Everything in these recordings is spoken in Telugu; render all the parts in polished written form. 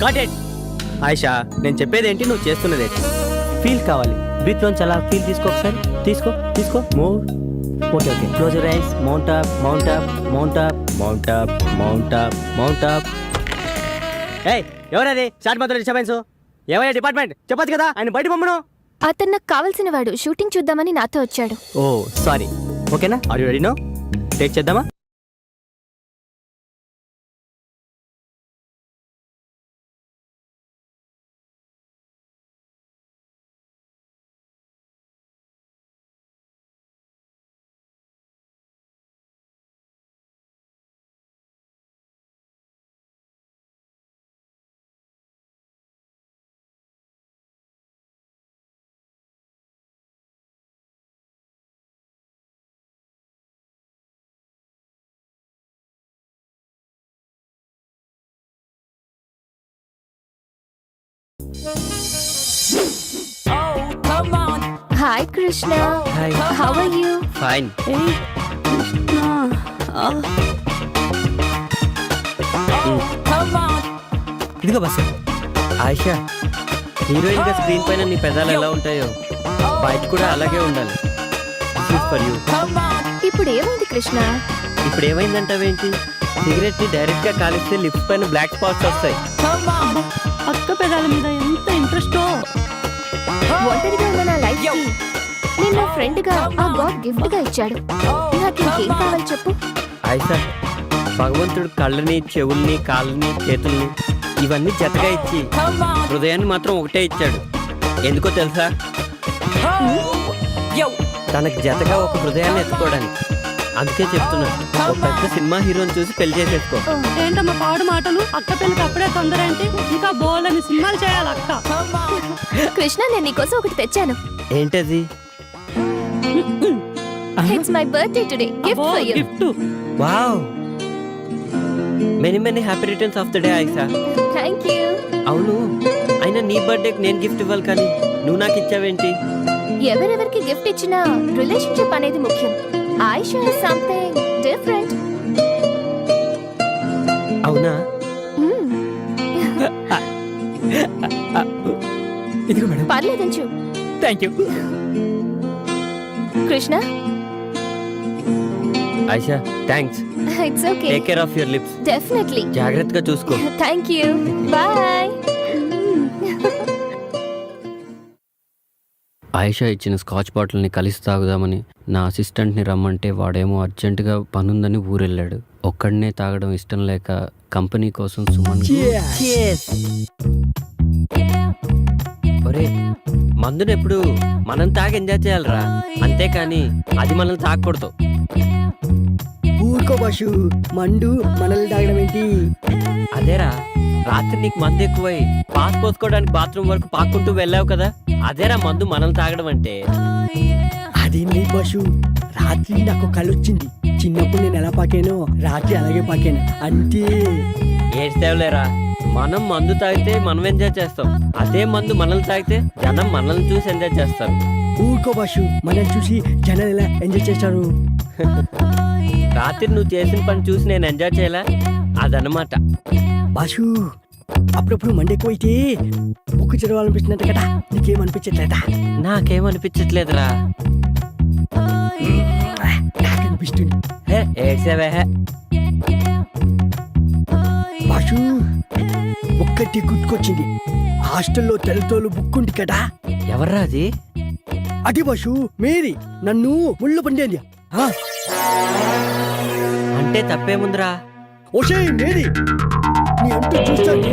Got it. ఆయిషా, నేను చెప్పేది ఏంటి, నువ్వు చేస్తున్నది ఏంటి? ఫీల్ కావాలి. బ్రీత్ లోంచి అలా ఫీల్ తీసుకో ఒకసారి. తీసుకో తీసుకో. Move. Okay okay. Close your eyes. Mount up mount up mount up mount up mount up mount up. ఏయ్, ఎవరది స్టార్ట్ మాత్రం డిస్టర్బెన్స్? ఏమయ్యా డిపార్ట్మెంట్, చెప్పొచ్చు కదా ఆయన బయట పంపను. అతను నాకు కావాల్సిన వాడు. షూటింగ్ చూద్దామని నాతో వచ్చాడు. Oh sorry. ఓకేనా? Are you ready now? Take చేద్దామా? Hi Krishna. Hi. How are you? Fine. ఇదిగో బస్సు. ఆయిషా, హీరోయిన్ గా స్క్రీన్ పైన నీ పెదాలు ఎలా ఉంటాయో బయట కూడా అలాగే ఉండాలి. This is for you. ఇప్పుడు ఏమైంది కృష్ణ? ఇప్పుడు ఏమైందంటావేంటి? సిగరెట్ ని డైరెక్ట్ గా కాలిస్తే లిప్స్ పైన బ్లాక్ స్పాట్స్ వస్తాయి. అక్క పెదాల మీద ఎంత ఇంట్రెస్టో. ఒంటరిగా ఉన్న నా లైఫ్ కి నేను నా ఫ్రెండ్ గా ఆ గాడ్ గిఫ్ట్ గా ఇచ్చాడు. నాకు ఇంకేం కావాలి చెప్పు? ఆయిషా, భగవంతుడు కళ్ళని, చెవుల్ని, కాళ్ళని, చేతుల్ని ఇవన్నీ జతగా ఇచ్చి హృదయాన్ని మాత్రం ఒకటే ఇచ్చాడు. ఎందుకో తెలుసా? తనకి జతగా ఒక హృదయాన్ని ఎత్తుకోవడానికి. అందుకే చెప్తున్నా, ఒక పెద్ద సినిమా హీరోని చూసి పెళ్లి చేసేసుకో. ఏంటమ్మా పాడు మాటలు? అక్క పెళ్ళికి అప్పుడే తొందర ఏంటి? ఇంకా బోలని సినిమాలు చేయాలి అక్క. కృష్ణ, నేను నీకోసం ఒకటి తెచ్చాను. ఏంటది? It's my birthday today. Gift for you. Gift. Wow, many many happy returns of the day Ayesha. Thank you. అవును, అయినా నీ బర్త్డేకి నేను గిఫ్ట్ ఇవ్వాలి కానీ నువ్వు నాకు ఇచ్చావేంటి? ఎవరెవరికి గిఫ్ట్ ఇచ్చినా రిలేషన్షిప్ అనేది ముఖ్యం. Ayesha is something different. అవునా? ఇదిగో మేడం. పర్లేదంచు. Thank you. Krishna, Ayesha, thanks. It's okay. Take care of your lips. Definitely. జాగ్రత్తగా చూసుకో. Thank you. బాయ్. ఆయిషా ఇచ్చిన స్కాచ్ బాటిల్ని కలిసి తాగుదామని నా అసిస్టెంట్ని రమ్మంటే వాడేమో అర్జెంటుగా పనుందని ఊరెళ్ళాడు. ఒక్కడనే తాగడం ఇష్టం లేక కంపెనీ కోసం సుమన్. ఒరే, మందుని ఎప్పుడు మనం తాగి ఎంజాయ్ చేయాలరా, అంతేకాని అది మనల్ని తాగకూడదు. ఊరుకో బాషు, మండు మనల్ని తాగడం ఏంటి? అదేరా, రాత్రి నీకు మందు ఎక్కువై పాస్ పోసుకోవడానికి బాత్రూమ్ వరకు పాక్కుంటూ వెళ్ళావు కదా, అదేరా మందు మనల్ని తాగడం అంటే. అదేం లేదు బాషు, రాత్రి నాకు కళ్ళు వచ్చింది. చిన్నప్పుడు నేను ఎలా పాకానో రాత్రి అలాగే పాకాను అంతే. ఏడ్చేవలేరా, మనం మందు తాగితే మనం ఎంజాయ్ చేస్తాం, అదే మందు మనల్ని తాగితే జనం మనల్ని చూసి ఎంజాయ్ చేస్తారు. ఊరుకో బాషు, మనల్ని చూసి జనాలు ఎలా ఎంజాయ్ చేస్తారు? రాత్రి నువ్వు చేసిన పని చూసి నేను ఎంజాయ్ చేయలే, అదనమాట. బాషు, అప్పుడప్పుడు మండి ఎక్కువైతే బుక్కు చదవాలనిపిస్తున్నట్టు కదా, నీకేమనిపించట్లేదా? నాకేమనిపించట్లేదురా. నాకు అనిపిస్తుంది. ఏడ్చేవే. బాషు, ఒక్కటి గుర్తుకొచ్చింది. హాస్టల్లో తెల్లతోలు బుక్ ఉంది కదా. ఎవర్రా అది? అది బాషు, మేరీ నన్ను ముళ్ళు పండేది. అంటే తప్పేముందిరా? ఓషే మేరీ, నీ అంటూ చూస్తాను.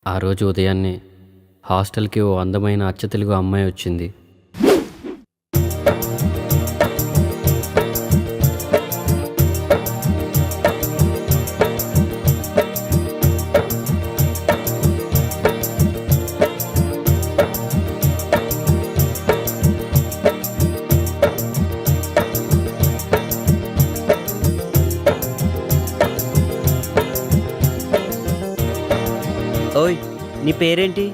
ఆ రోజు ఉదయాన్నే హాస్టల్కి ఓ అందమైన అచ్చ తెలుగు అమ్మాయి వచ్చింది. ఓయ్, నీ పేరేంటి?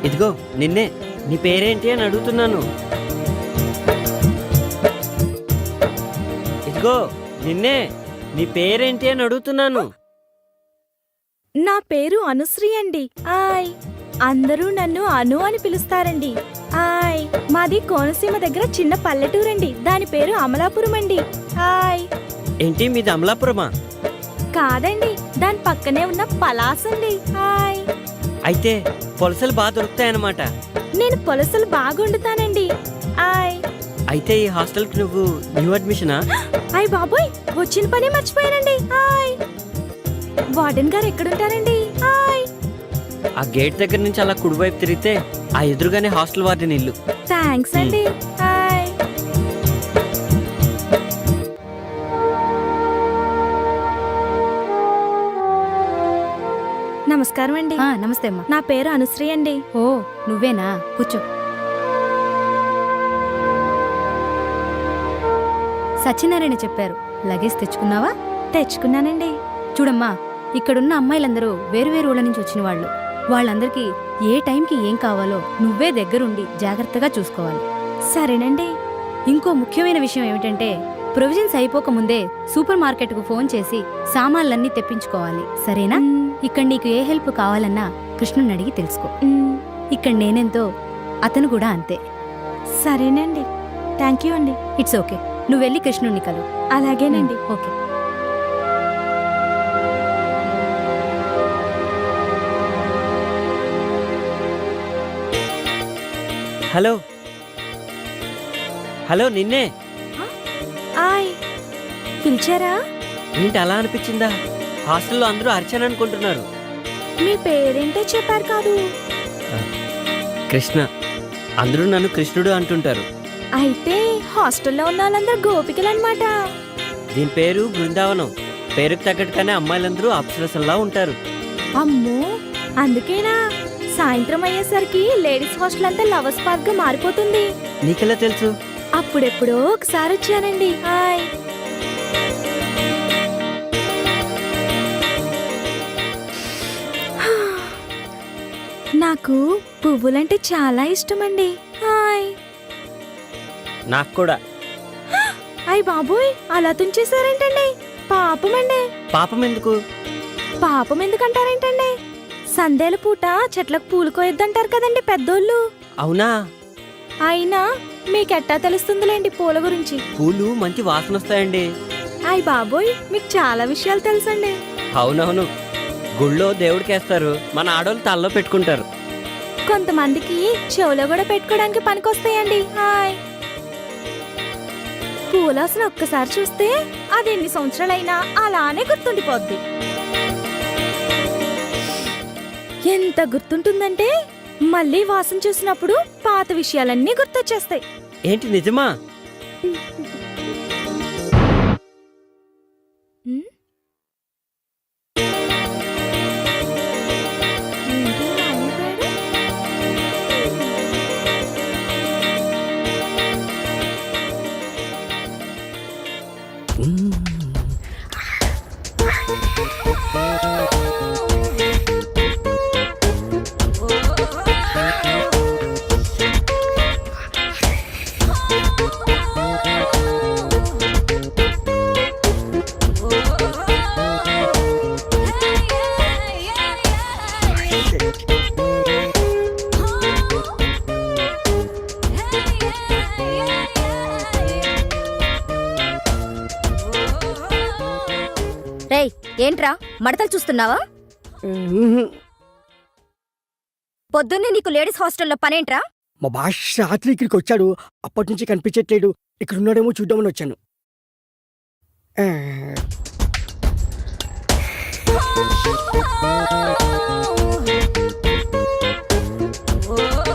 ఇదిగో నిన్నే, నీ పేరేంటి అని అడుగుతున్నాను. ఇదిగో నిన్నే, నీ పేరేంటి అని అడుగుతున్నాను. నా పేరు అనుశ్రీ అండి. ఆయ్ అందరూ నన్ను అను అని పిలుస్తారండి. ఆయ్ మాది కోనసీమ దగ్గర చిన్న పల్లెటూరండి. దాని పేరు అమలాపురం అండి. ఆయ్ ఏంటి మీది అమలాపురమా? కాదండి, దాని పక్కనే ఉన్న పలాస్ అండి. ఆయ్ అయితే పొలసలు బాగా దొరుకుతాయన్నమాట. నేను పులసలు బాగా వండుతానండి. ఆయ్ అయితే ఈ హాస్టల్కి నువ్వు న్యూ అడ్మిషనా? ఆయ్ బాబోయ్, వచ్చిన పని మర్చిపోయానండి. ఆయ్ వార్డెన్ గారు ఎక్కడుంటారండి? ఆయ్ ఆ గేట్ దగ్గర నుంచి అలా కుడివైపు తిరిగితే ఆ ఎదురుగానే హాస్టల్ వార్డెన్ ఇల్లు. థ్యాంక్స్ అండి. ఆయ్ నమస్కారం అండి. నమస్తే అమ్మా. నా పేరు అనుశ్రీ అండి. ఓ నువ్వేనా, కూర్చో. సత్యనారాయణ చెప్పారు, లగేజ్ తెచ్చుకున్నావా? తెచ్చుకున్నానండి. చూడమ్మా, ఇక్కడున్న అమ్మాయిలందరూ వేరువేరు ఊళ్ళ నుంచి వచ్చిన వాళ్ళు. వాళ్ళందరికీ ఏ టైంకి ఏం కావాలో నువ్వే దగ్గరుండి జాగ్రత్తగా చూసుకోవాలి. సరేనండి. ఇంకో ముఖ్యమైన విషయం ఏమిటంటే, ప్రొవిజన్స్ అయిపోకముందే సూపర్ మార్కెట్కు ఫోన్ చేసి సామాన్లన్నీ తెప్పించుకోవాలి, సరేనా? ఇక్కడ నీకు ఏ హెల్ప్ కావాలన్నా కృష్ణుని అడిగి తెలుసుకో. ఇక్కడ నేనెంతో అతను కూడా అంతే. సరేనండి. థ్యాంక్ యూ అండి. ఇట్స్ ఓకే, నువ్వు వెళ్ళి కృష్ణుణ్ణి కలు. అలాగేనండి. ఓకే. హలో హలో, నిన్నే. ఆయ్ పిలిచారా? ఏంటి అలా అనిపించిందా? హాస్టల్లో అందరూ అర్చన అనుకుంటున్నారు. మీ పేరేంటో చెప్పారు కాదు. కృష్ణ. అందరూ నన్ను కృష్ణుడు అంటుంటారు. అయితే హాస్టల్లో ఉన్న వాళ్ళందరూ గోపికలు అనమాట. దీని పేరు బృందావనం. పేరుకు తగ్గట్టుగానే అమ్మాయిలందరూ అప్సరసల్లా ఉంటారు. అమ్మో, అందుకేనా సాయంత్రం అయ్యేసరికి లేడీస్ హాస్టల్ అంతా లవర్స్ పార్క్ గా మారిపోతుంది? నీకెలా తెలుసు? అప్పుడెప్పుడో ఒకసారి వచ్చానండి. హాయ్. నాకు పువ్వులంటే చాలా ఇష్టమండి. హాయ్. నాకు కూడా. అయ్ బాబోయ్, అలా తుంచేశారేంటండి? పాపమండి. పాపం ఎందుకు? పాపం ఎందుకంటారేంటండి? సందేల పూట చెట్లకు పూలు కోయొద్దంటారు కదండి పెద్దోళ్ళు. అవునా? అయినా మీకెట్టా తెలుస్తుందిలేండి పూల గురించి. పూలు మంచి వాసన వస్తాయండి. అయ్ బాబోయ్, మీకు చాలా విషయాలు తెలుసండి. అవునవును, గుళ్ళో దేవుడికేస్తారు, మన ఆడోళ్ళు తలలో పెట్టుకుంటారు. కొంతమందికి చెవులో కూడా పెట్టుకోవడానికి పనికొస్తాయండి. హాయ్. పూలాసన ఒక్కసారి చూస్తే అది ఎన్ని సంవత్సరాలైనా అలానే గుర్తుండిపోద్ది. ఎంత గుర్తుంటుందంటే మళ్ళీ వాసన చూసినప్పుడు పాత విషయాలన్నీ గుర్తొచ్చేస్తాయి. ఏంటి నిజమా? ఉమ్. ఏంటి మాయమైపోయాడు? రేయ్, ఏంట్రా మడతలు చూస్తున్నావా? పొద్దున్నే నీకు లేడీస్ హాస్టల్లో పనేంట్రా? మా బాష్ రాత్రి ఇక్కడికి వచ్చాడు, అప్పటి నుంచి కనిపించట్లేడు. ఇక్కడ ఉన్నాడేమో చూద్దామని వచ్చాను.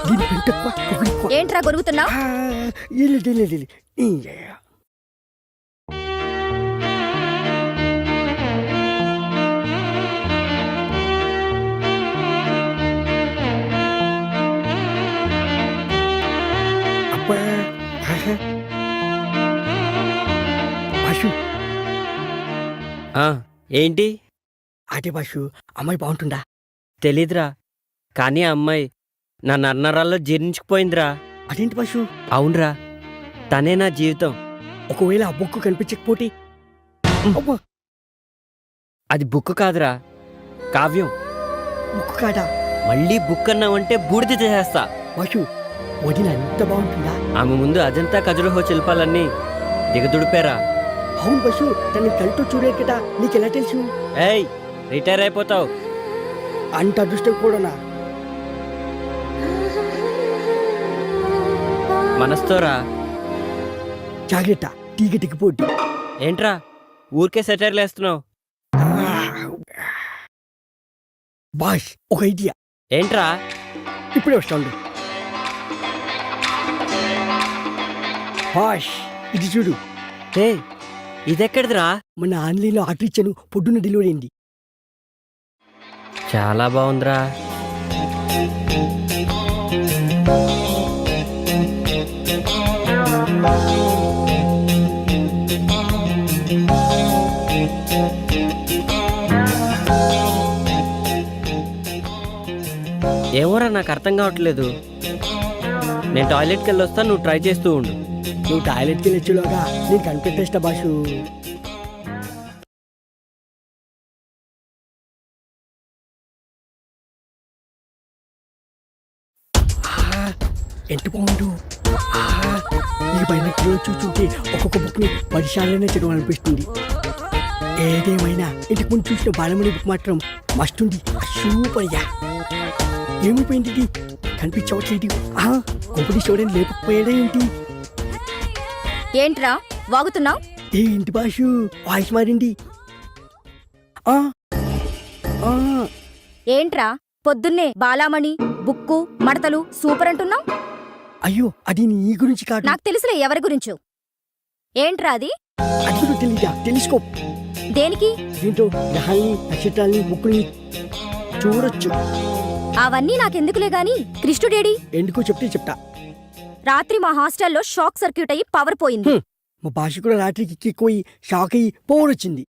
దీని పెంట ఎక్కువ, పొగరు ఎక్కువ. ఏంట్రా గొరుగుతున్నావు? ఇల్లు. అబ్బా, బాషు ఏంటి? అదే బాషు, అమ్మాయి బాగుంటుందా? తెలీదురా, కానీ ఆ అమ్మాయి నా నర్నరాల్లో జీర్ణించుకుపోయిందిరా. అదేంటి బాషు? అవునరా, తనే నా జీవితం. ఒకవేళ ఆ బొక్కు కనిపించకపోతే? అబ్బా, అది బుక్ కాదురా, కావ్యం. ముక్కు కాదా? మళ్ళీ బుక్ అన్నావంటే బూడిద చేసేస్తా. బాసు వదిన ఎంత బాగుంటుందా? ఆమె ముందు అజంతా ఖజురహో శిల్పాలన్నీ దిగదుడిపారా. అవును బాసు, తన కళ్ళతో చూడలేదు కదా, నీకెలా తెలుసు? ఏయ్, రిటైర్ అయిపోతావు. అంత అదృష్టం కూడానా? మనస్తోరా. జాగ్రత్త, తీగ దిగిపోద్ది. ఏంట్రా ఊరికే సెటైర్లు వేస్తున్నావు? బాస్, ఒక ఐడియా. ఏంట్రా? ఇప్పుడే వస్తాడు. బాస్, ఇది చూడు. ఏ ఇదెక్కడిదిరా? మన ఆన్లైన్లో ఆర్డర్ ఇచ్చాను, పొద్దున్న డెలివరీ అయింది. చాలా బాగుందిరా. ఏమోరా, నాకు అర్థం కావట్లేదు. నేను టాయిలెట్కి వెళ్ళి వస్తాను, నువ్వు ట్రై చేస్తూ ఉండు. నువ్వు టాయిలెట్కి వెళ్ళొచ్చులోగా నేను కనిపెట్టేస్తా బాసు. ఎంత బాగుండు. ఈ పైన చూస్తుంటే ఒక్కొక్క బుక్ని 10 సార్లైనా చదవాలనిపిస్తుంది. ఏదేమైనా ఇంటికి ముందు చూసిన బాలమణి బుక్ మాత్రం మస్తుంది. Super ya. ఏమైపోయింది ఇది? కనిపించవట్లేదు. కొంపటి చూడని లేకపోయాడా ఏంటి? ఏంట్రా వాగుతున్నావు? ఏంటి బాసు వాయిస్ మారింది? ఆ ఆ ఏంట్రా పొద్దున్నే బాలామణి బుక్కు మడతలు సూపర్ అంటున్నావు? అయ్యో, అది నీ గురించి కాదు. నాకు తెలుసులే ఎవరి గురించో. ఏంట్రా అది? అది కూడా తెలీదా? తెలుసుకో. దేనికి? దీంతో గ్రహాల్ని, నక్షత్రాల్ని, బుక్కుని చూడొచ్చు. అవన్నీ నాకెందుకులే గాని కృష్ణుడేడి? ఎందుకో చెప్తే చెప్తా. రాత్రి మా హాస్టల్లో షాక్ సర్క్యూట్ అయ్యి పవర్ పోయింది. మా భాష కూడా రాత్రికి ఎక్కిపోయి షాక్ అయ్యి పోవడొచ్చింది.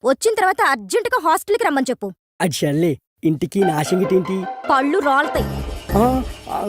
వచ్చిన తర్వాత అర్జెంటుగా హాస్టల్కి రమ్మని చెప్పు. అది సర్లే, ఇంటికి నా సంగతి ఏంటి? పళ్ళు రాలుతాయి. ఆ, ఆ,